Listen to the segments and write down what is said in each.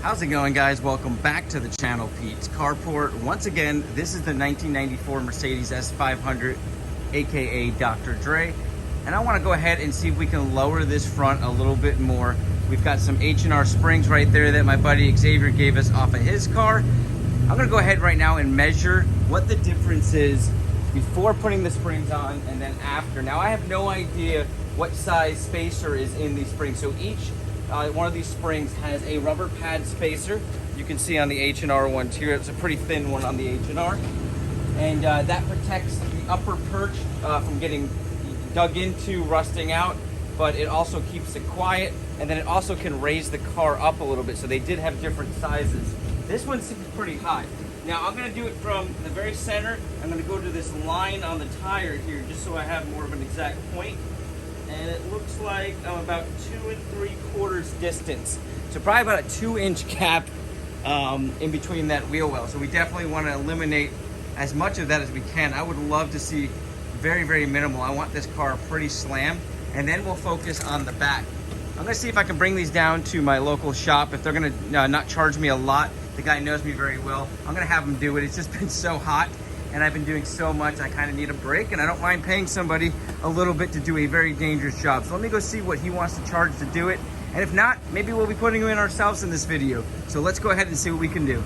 How's it going, guys? Welcome back to the channel, Pete's Carport. Once again, this is the 1994 Mercedes S500, aka Dr. Dre. And I want to go ahead and see if we can lower this front a little bit more. We've got some H&R Springs right there that my buddy Xavier gave us off of his car. I'm going to go ahead right now and measure what the difference is before putting the springs on and then after. Now, I have no idea what size spacer is in these springs. So each one of these springs has a rubber pad spacer. You can see on the H&R one here, it's a pretty thin one on the H&R. And that protects the upper perch from getting dug into, rusting out, but it also keeps it quiet. And then it also can raise the car up a little bit. So they did have different sizes. This one seems pretty high. Now I'm gonna do it from the very center. I'm gonna go to this line on the tire here, just so I have more of an exact point. And it looks like I'm about 2 3/4 distance. So probably about a 2-inch gap in between that wheel well. So we definitely want to eliminate as much of that as we can. I would love to see very, very minimal. I want this car pretty slam. And then we'll focus on the back. I'm gonna see if I can bring these down to my local shop. If they're gonna not charge me a lot, the guy knows me very well, I'm gonna have him do it. It's just been so hot and I've been doing so much, I kind of need a break, and I don't mind paying somebody a little bit to do a very dangerous job. So let me go see what he wants to charge to do it. And if not, maybe we'll be putting him in ourselves in this video. So let's go ahead and see what we can do.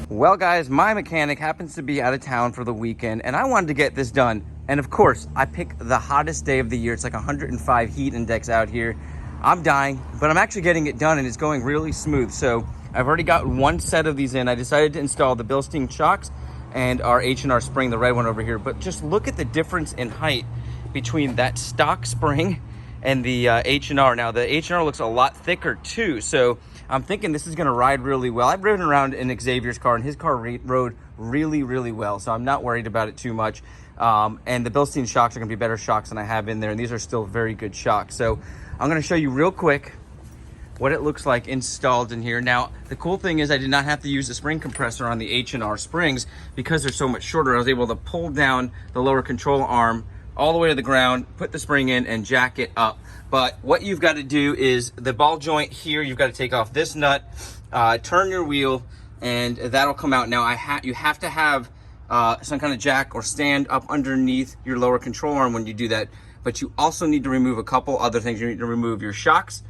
Well, guys, my mechanic happens to be out of town for the weekend and I wanted to get this done. And of course, I picked the hottest day of the year. It's like 105 heat index out here. I'm dying, but I'm actually getting it done and it's going really smooth. So I've already got one set of these in. I decided to install the Bilstein shocks and our H&R spring, the red one over here. But just look at the difference in height between that stock spring and the H&R. Now the H&R looks a lot thicker too. So I'm thinking this is gonna ride really well. I've driven around in Xavier's car and his car rode really, really well. So I'm not worried about it too much. And the Bilstein shocks are gonna be better shocks than I have in there. And these are still very good shocks. So I'm gonna show you real quick what it looks like installed in here. Now, the cool thing is I did not have to use the spring compressor on the H&R springs because they're so much shorter. I was able to pull down the lower control arm all the way to the ground, put the spring in and jack it up. But what you've got to do is the ball joint here, you've got to take off this nut, turn your wheel, and that'll come out. Now, you have to have some kind of jack or stand up underneath your lower control arm when you do that. But you also need to remove a couple other things. You need to remove your shocks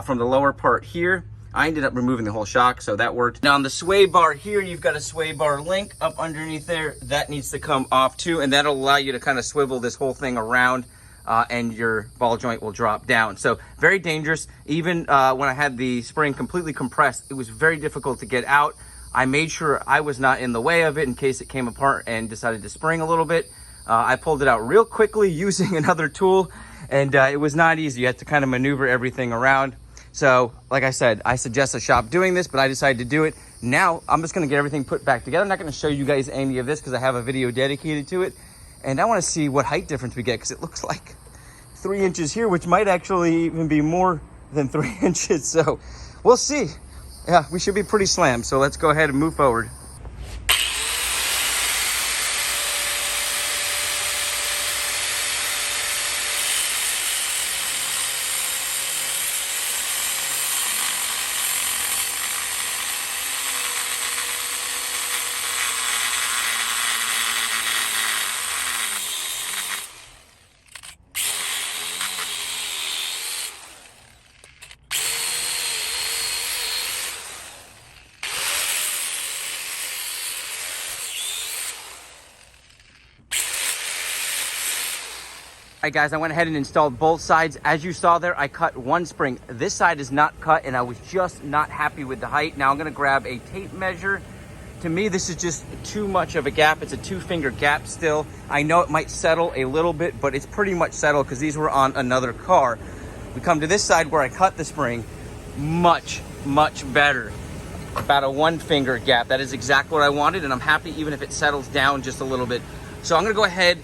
from the lower part here. I ended up removing the whole shock, so that worked. Now on the sway bar here, you've got a sway bar link up underneath there. That needs to come off too, and that'll allow you to kind of swivel this whole thing around and your ball joint will drop down. So very dangerous. Even when I had the spring completely compressed, it was very difficult to get out. I made sure I was not in the way of it in case it came apart and decided to spring a little bit. I pulled it out real quickly using another tool, and it was not easy. You had to kind of maneuver everything around. So like I said, I suggest a shop doing this, but I decided to do it. Now I'm just going to get everything put back together. I'm not going to show you guys any of this because I have a video dedicated to it. And I want to see what height difference we get because it looks like 3 inches here, which might actually even be more than 3 inches. So we'll see. Yeah, we should be pretty slammed. So let's go ahead and move forward. All right, guys, I went ahead and installed both sides. As you saw there, I cut one spring. This side is not cut, and I was just not happy with the height. Now I'm gonna grab a tape measure. To me, this is just too much of a gap. It's a 2-finger gap still. I know it might settle a little bit, but it's pretty much settled because these were on another car. We come to this side where I cut the spring, much, much better. About a 1-finger gap. That is exactly what I wanted, and I'm happy even if it settles down just a little bit. So I'm gonna go ahead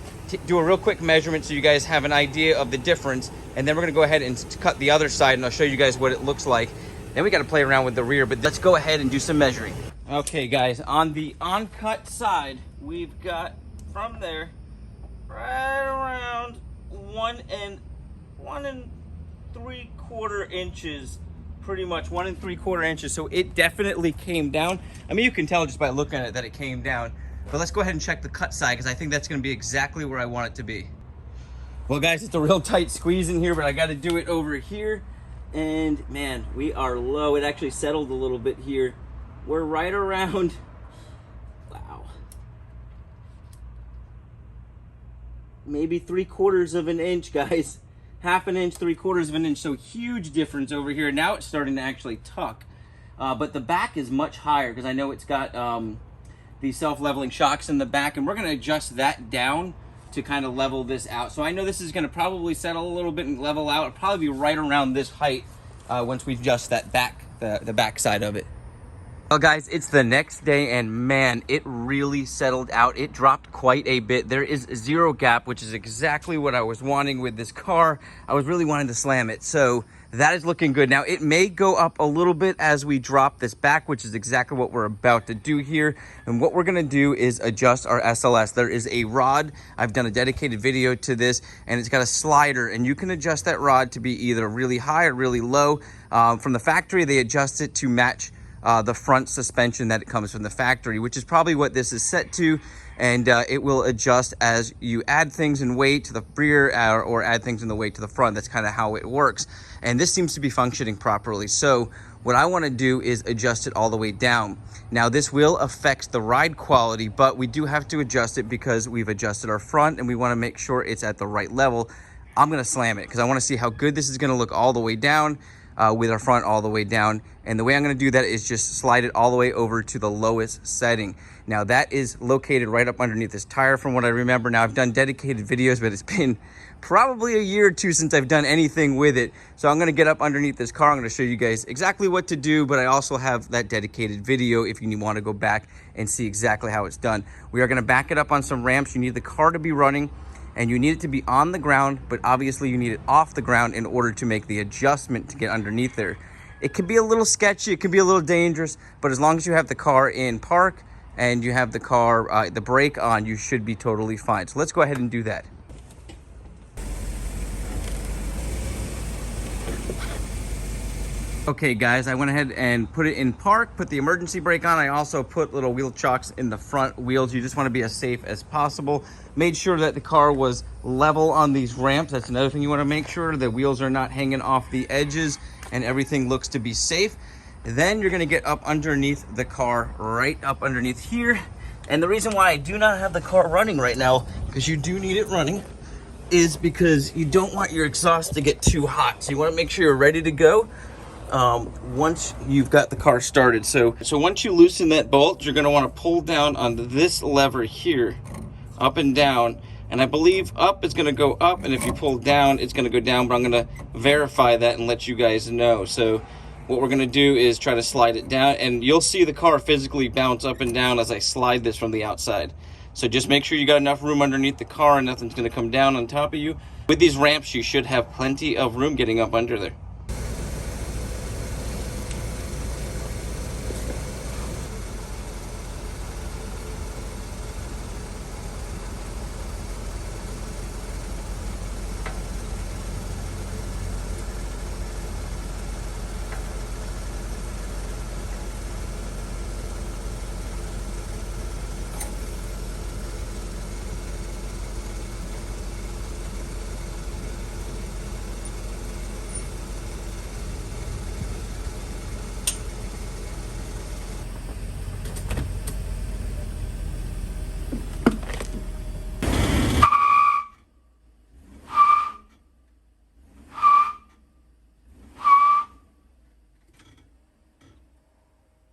do a real quick measurement so you guys have an idea of the difference, and then we're going to go ahead and cut the other side and I'll show you guys what it looks like. Then we got to play around with the rear, but let's go ahead and do some measuring. Okay, guys, on the uncut side, we've got from there right around 1 3/4 inches pretty much 1 3/4 inches. So it definitely came down. I mean, you can tell just by looking at it that it came down. But let's go ahead and check the cut side, because I think that's going to be exactly where I want it to be. Well, guys, it's a real tight squeeze in here, but I got to do it over here. And man, we are low. It actually settled a little bit here. We're right around, wow, maybe 3/4 of an inch, guys. 1/2 inch, 3/4 of an inch. So huge difference over here. Now it's starting to actually tuck. But the back is much higher, because I know it's got these self-leveling shocks in the back, and we're going to adjust that down to kind of level this out. So I know this is going to probably settle a little bit and level out. It'll probably be right around this height once we adjust that back, the back side of it. Well, guys, it's the next day, and man, it really settled out. It dropped quite a bit. There is zero gap, which is exactly what I was wanting with this car. I was really wanting to slam it. So that is looking good. Now, it may go up a little bit as we drop this back, which is exactly what we're about to do here. And what we're going to do is adjust our SLS. There is a rod. I've done a dedicated video to this, and it's got a slider, and you can adjust that rod to be either really high or really low. From the factory, they adjust it to match the front suspension that it comes from the factory, which is probably what this is set to. And it will adjust as you add things in weight to the rear or add things in the weight to the front. That's kind of how it works. And this seems to be functioning properly. So what I want to do is adjust it all the way down. Now, this will affect the ride quality, but we do have to adjust it because we've adjusted our front and we want to make sure it's at the right level. I'm going to slam it because I want to see how good this is going to look all the way down. With our front all the way down. And the way I'm going to do that is just slide it all the way over to the lowest setting. Now, that is located right up underneath this tire from what I remember. Now, I've done dedicated videos, but it's been probably a year or two since I've done anything with it. So I'm going to get up underneath this car. I'm going to show you guys exactly what to do, but I also have that dedicated video if you want to go back and see exactly how it's done. We are going to back it up on some ramps. You need the car to be running, and you need it to be on the ground, but obviously you need it off the ground in order to make the adjustment to get underneath there. It can be a little sketchy, it can be a little dangerous, but as long as you have the car in park and you have the car, the brake on, you should be totally fine. So let's go ahead and do that. Okay, guys, I went ahead and put it in park, put the emergency brake on. I also put little wheel chocks in the front wheels. You just want to be as safe as possible. Made sure that the car was level on these ramps. That's another thing you want to make sure. The wheels are not hanging off the edges and everything looks to be safe. Then you're going to get up underneath the car, right up underneath here. And the reason why I do not have the car running right now, because you do need it running, is because you don't want your exhaust to get too hot. So you want to make sure you're ready to go once you've got the car started. So once you loosen that bolt, you're going to want to pull down on this lever here, up and down. And I believe up is going to go up, and if you pull down, it's going to go down, but I'm going to verify that and let you guys know. So what we're going to do is try to slide it down, and you'll see the car physically bounce up and down as I slide this from the outside. So just make sure you got enough room underneath the car and nothing's going to come down on top of you. With these ramps, you should have plenty of room getting up under there.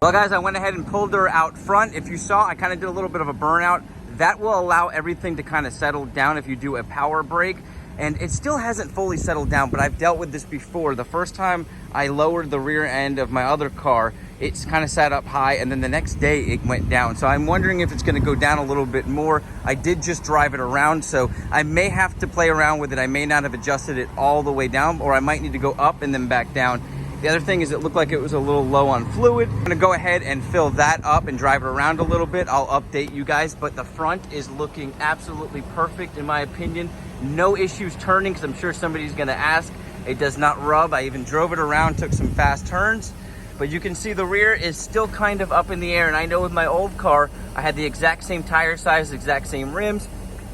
Well, guys, I went ahead and pulled her out front. If you saw, I kind of did a little bit of a burnout. That will allow everything to kind of settle down if you do a power brake. And it still hasn't fully settled down, but I've dealt with this before. The first time I lowered the rear end of my other car, it's kind of sat up high, and then the next day it went down. So I'm wondering if it's going to go down a little bit more. I did just drive it around, so I may have to play around with it. I may not have adjusted it all the way down, or I might need to go up and then back down. The other thing is it looked like it was a little low on fluid. I'm gonna go ahead and fill that up and drive it around a little bit. I'll update you guys, but the front is looking absolutely perfect in my opinion. No issues turning, because I'm sure somebody's gonna ask. It does not rub. I even drove it around, took some fast turns, but you can see the rear is still kind of up in the air. And I know with my old car, I had the exact same tire size, exact same rims,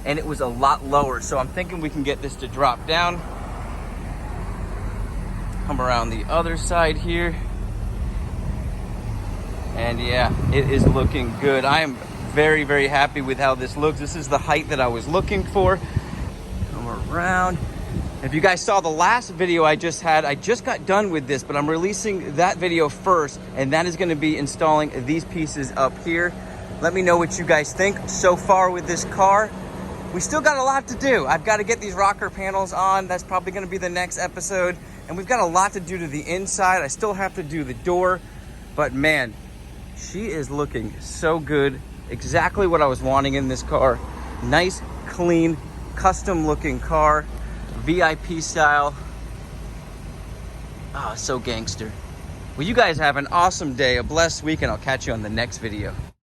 and it was a lot lower. So I'm thinking we can get this to drop down. Come around the other side here. And yeah, it is looking good. I am very, very happy with how this looks. This is the height that I was looking for. Come around. If you guys saw the last video I just had, I just got done with this, but I'm releasing that video first, and that is going to be installing these pieces up here. Let me know what you guys think so far with this car. We still got a lot to do. I've got to get these rocker panels on. That's probably going to be the next episode. And we've got a lot to do to the inside. I still have to do the door, but man, she is looking so good. Exactly what I was wanting in this car. Nice, clean, custom looking car. VIP style. Oh, so gangster. Well, you guys have an awesome day, a blessed week, and I'll catch you on the next video.